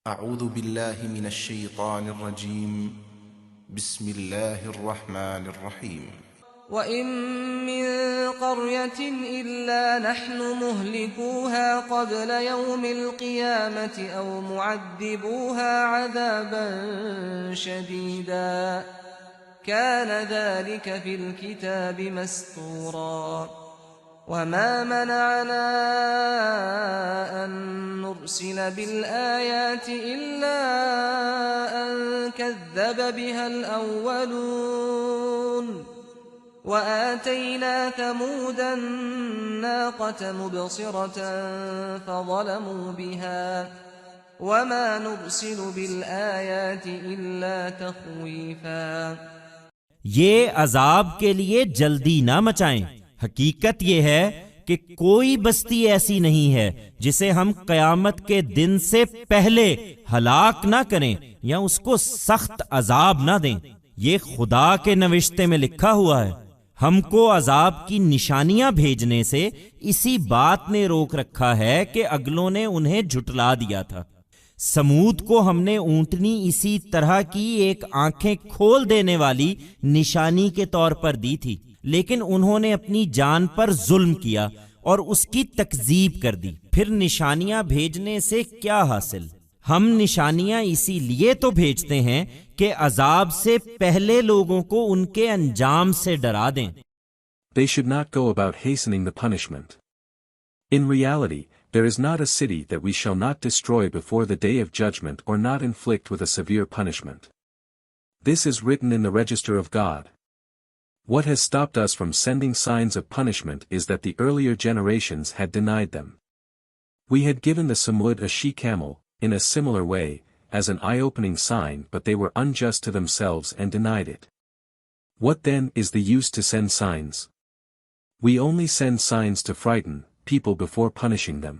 اعوذ باللہ من الشیطان الرجیم بسم اللہ الرحمن الرحیم وَإِن مِّن قَرْيَةٍ إِلَّا نَحْنُ مُهْلِكُوهَا قَبْلَ يَوْمِ الْقِيَامَةِ أَوْ مُعَذِّبُوهَا عَذَابًا شَدِيدًا كَانَ ذَلِكَ فِي الْكِتَابِ مَسْطُورًا وَمَا مَنَعَنَا أَن نُّرْسِلَ بِالْآيَاتِ إِلَّا أَن كَذَّبَ بِهَا الْأَوَّلُونَ وَآتَيْنَا ثَمُودَ النَّاقَةَ مُبْصِرَةً فَظَلَمُوا بِهَا وَمَا نُرْسِلُ بِالْآيَاتِ إِلَّا تَخْوِيفًا۔ یہ عذاب کے لیے جلدی نہ مچائیں، حقیقت یہ ہے کہ کوئی بستی ایسی نہیں ہے جسے ہم قیامت کے دن سے پہلے ہلاک نہ کریں یا اس کو سخت عذاب نہ دیں۔ یہ خدا کے نوشتے میں لکھا ہوا ہے۔ ہم کو عذاب کی نشانیاں بھیجنے سے اسی بات نے روک رکھا ہے کہ اگلوں نے انہیں جھٹلا دیا تھا۔ سمود کو ہم نے اونٹنی اسی طرح کی ایک آنکھیں کھول دینے والی نشانی کے طور پر دی تھی، لیکن انہوں نے اپنی جان پر ظلم کیا اور اس کی تکذیب کر دی۔ پھر نشانیاں بھیجنے سے کیا حاصل؟ ہم نشانیاں اسی لیے تو بھیجتے ہیں کہ عذاب سے پہلے لوگوں کو ان کے انجام سے ڈرا دیں۔ They should not go about hastening the punishment. In reality, there is not a city that we shall not destroy before the day of judgment or not inflict with a severe punishment. This is written in the register of God. What has stopped us from sending signs of punishment is that the earlier generations had denied them. We had given the Samud a she-camel, in a similar way, as an eye-opening sign, but they were unjust to themselves and denied it. What then is the use to send signs? We only send signs to frighten people before punishing them.